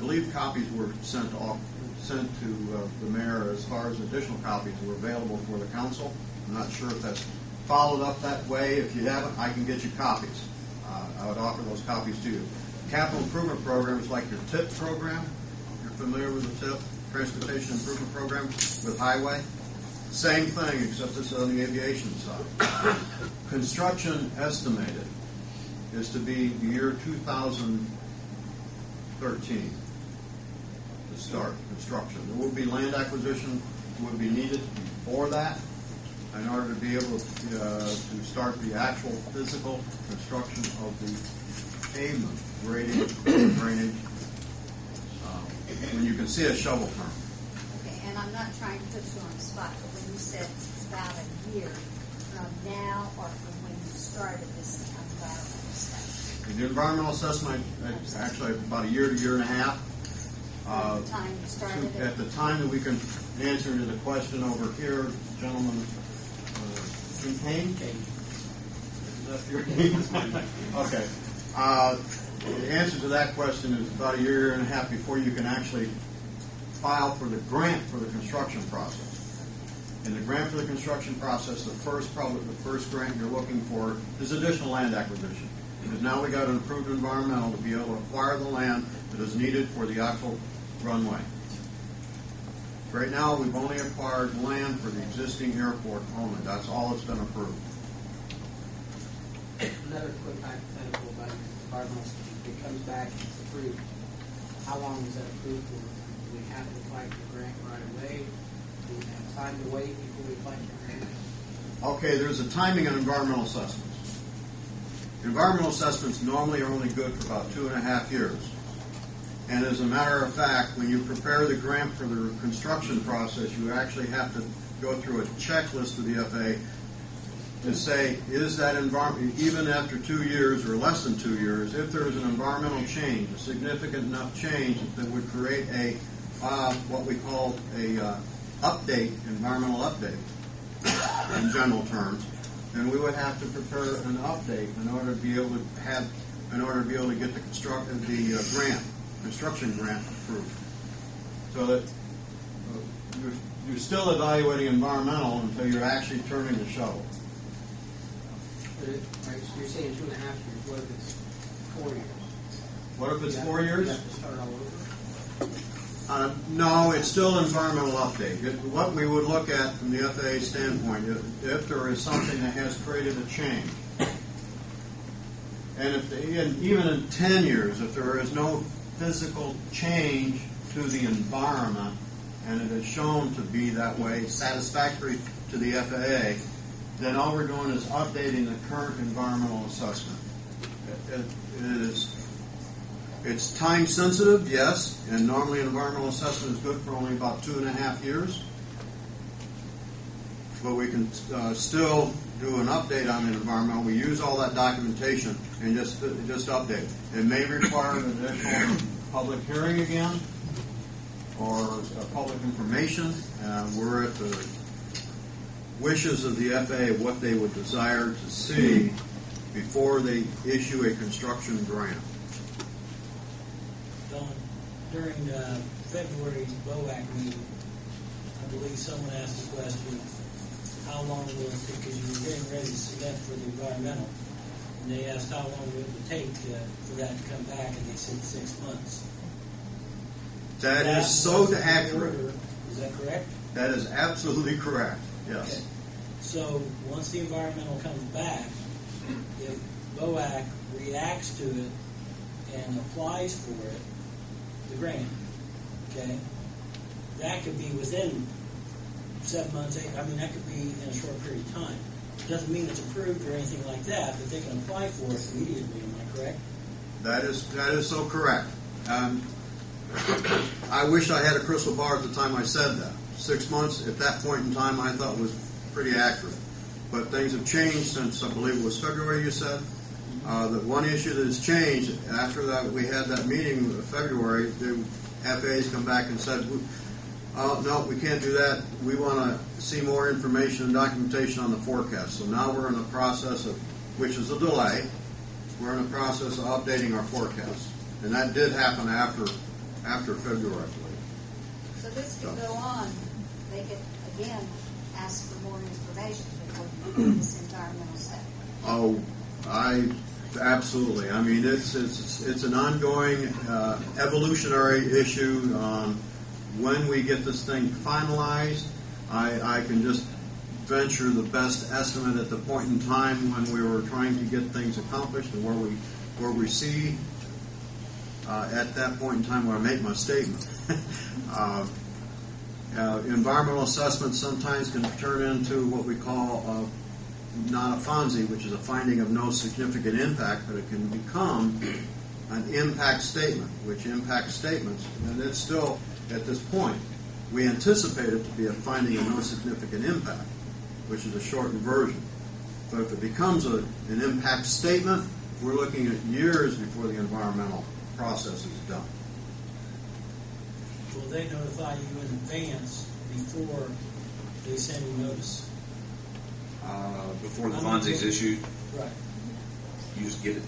believe copies were sent to the mayor as far as additional copies were available for the council. I'm not sure if that's followed up that way. If you haven't, I can get you copies. I would offer those copies to you. Capital improvement programs like your TIP program, you're familiar with the TIP, Transportation Improvement Program with Highway? Same thing, except this is on the aviation side. Construction estimated is to be the year 2013 to start construction. There will be land acquisition would be needed before that in order to be able to start the actual physical construction of the pavement, grading, drainage, when you can see a shovel turn. Okay, and I'm not trying to put you on the spot, but when you said it's about a year from now or from when you started this environmental study? The environmental assessment, actually about a year to year and a half. At the time you started it? At the time that we can answer to the question over here, gentleman, Kane? Is that your name? Okay. The answer to that question is about a year and a half before you can actually file for the grant for the construction process. In the grant for the construction process, the first grant you're looking for is additional land acquisition. Because now we got an approved environmental to be able to acquire the land that is needed for the actual runway. Right now, we've only acquired land for the existing airport only. That's all that's been approved. Another quick hypothetical about environmental study. If it comes back and it's approved, how long is that approved for? Do we have to apply for the grant right away? Do we have time to wait before we apply for the grant? Okay, there's a timing on environmental assessments. Environmental assessments normally are only good for about 2.5 years. And as a matter of fact, when you prepare the grant for the construction process, you actually have to go through a checklist with the FAA to say, is that environment, even after 2 years or less than 2 years, if there is an environmental change, a significant enough change that would create a, what we call a environmental update in general terms, then we would have to prepare an update in order to be able to get the construction grant approved. So that you're still evaluating environmental until you're actually turning the shovel. Right, so you're saying 2.5 years. What if it's 4 years? What if it's 4 years? You have to start all over? No, it's still environmental update. What we would look at from the FAA standpoint, if there is something that has created a change, and even in 10 years, if there is no physical change to the environment, and it is shown to be that way, satisfactory to the FAA, then all we're doing is updating the current environmental assessment. It's time sensitive, yes, and normally an environmental assessment is good for only about 2.5 years. But we can still do an update on the environmental. We use all that documentation and just update. It may require an additional public hearing again or public information. We're at the wishes of the FAA what they would desire to see before they issue a construction grant. Don, during February's BOAC meeting, I believe someone asked the question, how long will it take, because you were getting ready to submit for the environmental, and they asked how long it would take for that to come back, and they said 6 months. That is so accurate. Is that correct? That is absolutely correct, yes. Okay. So once the environmental comes back, if BOAC reacts to it and applies for it, the grant, okay, that could be within 7 months, that could be in a short period of time. It doesn't mean it's approved or anything like that, but they can apply for it immediately, am I correct? That is so correct. I wish I had a crystal ball at the time I said that. 6 months at that point in time I thought was pretty accurate. But things have changed since, I believe it was February you said. The one issue that has changed, after that we had that meeting in February, the FAA's come back and said, no, we can't do that. We want to see more information and documentation on the forecast. So now we're in the process of, which is a delay, we're in the process of updating our forecast. And that did happen after after February, I believe. So this could go on. They could, again, ask for more information before you do this environmental study. Oh, absolutely. I mean, it's an ongoing evolutionary issue. When we get this thing finalized, I can just venture the best estimate at the point in time when we were trying to get things accomplished and where we see at that point in time when I make my statement. Environmental assessments sometimes can turn into what we call not a FONSI, which is a finding of no significant impact, but it can become an impact statement, which impact statements, and it's still, at this point, we anticipate it to be a finding of no significant impact, which is a shortened version. But if it becomes an impact statement, we're looking at years before the environmental process is done. Will they notify you in advance before they send you notice? Before the FONSI is issued, Right. you just get it.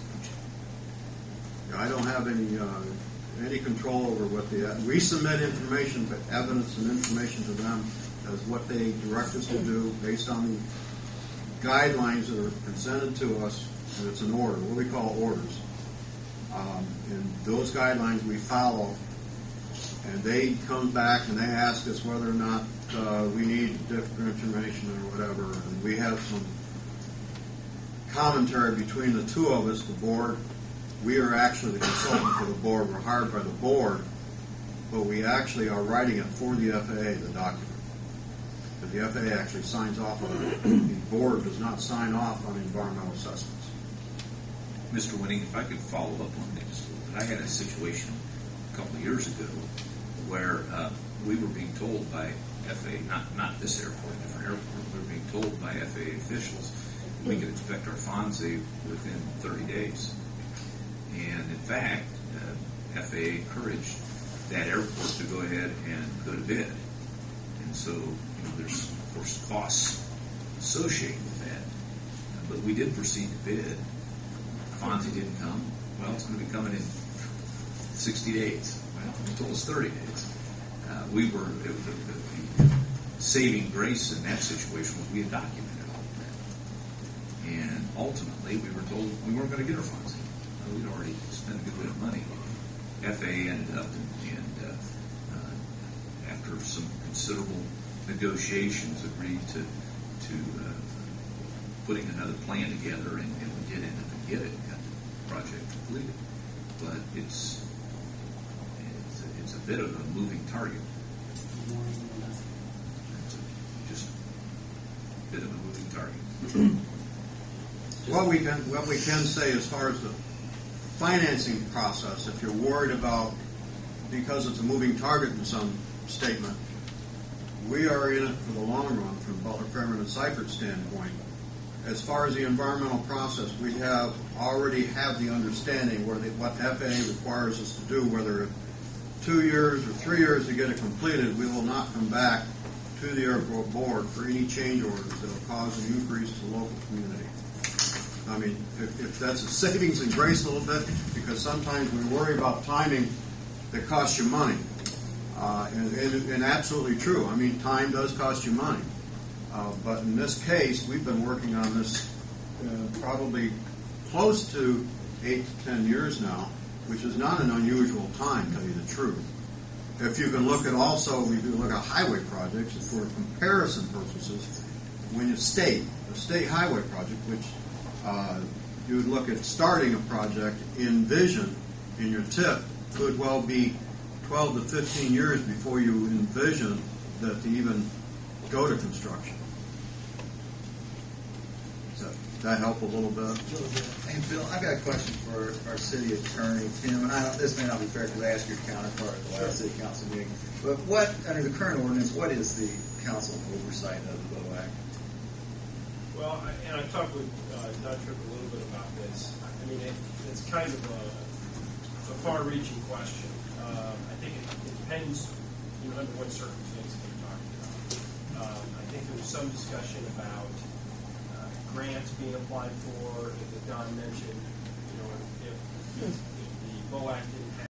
I don't have any control over what we submit information, but evidence and information to them as what they direct us to do based on the guidelines that are presented to us, and it's an order, what we call orders. And those guidelines we follow, and they come back and they ask us whether or not we need different information or whatever, and we have some commentary between the two of us, the board. We are actually the consultant for the board. We're hired by the board, but we actually are writing it for the FAA, the document. But the FAA actually signs off on it. The board does not sign off on environmental assessments. Mr. Winning, if I could follow up on that just a little bit. I had a situation a couple of years ago where we were being told by FAA, not this airport, a different airport, we were being told by FAA officials we could expect our FONSI within 30 days. And in fact, FAA encouraged that airport to go ahead and go to bid. And so, there's, of course, costs associated with that. But we did proceed to bid. FONSI didn't come. Well, it's going to be coming in 60 days. Well, they told us 30 days. The saving grace in that situation was we had documented all of that. And ultimately, we were told we weren't going to get our FONSI. We'd already spent a good bit of money. FAA ended up, after some considerable negotiations, agreed to putting another plan together, and we did end up and get it and got the project completed. But it's a bit of a moving target. It's just a bit of a moving target. What we can say as far as the financing process, if you're worried about, because it's a moving target in some statement, we are in it for the long run from Butler, Fairman, and Seifert's standpoint. As far as the environmental process, we already have the understanding what FAA requires us to do, whether 2 years or 3 years to get it completed. We will not come back to the airport board for any change orders that will cause an increase to the local community. I mean, if that's a savings and grace a little bit, because sometimes we worry about timing that costs you money. And absolutely true. I mean, time does cost you money. But in this case, we've been working on this probably close to 8 to 10 years now, which is not an unusual time, to tell you the truth. If you can look at also, if you look at highway projects, for comparison purposes, when you a state highway project, which you would look at starting a project, envision in your tip could well be 12 to 15 years before you envision that to even go to construction. Does that help a little bit? Hey, Bill, I've got a question for our city attorney, Tim, and this may not be fair because I asked your counterpart at the last city council meeting, but under the current ordinance, what is the council oversight of the BOAC? Well, I talked with Doug Tripp a little bit about this. I mean, it's kind of a far-reaching question. I think it depends, under what circumstances you're talking about. I think there was some discussion about grants being applied for, that Don mentioned. If the BOAC didn't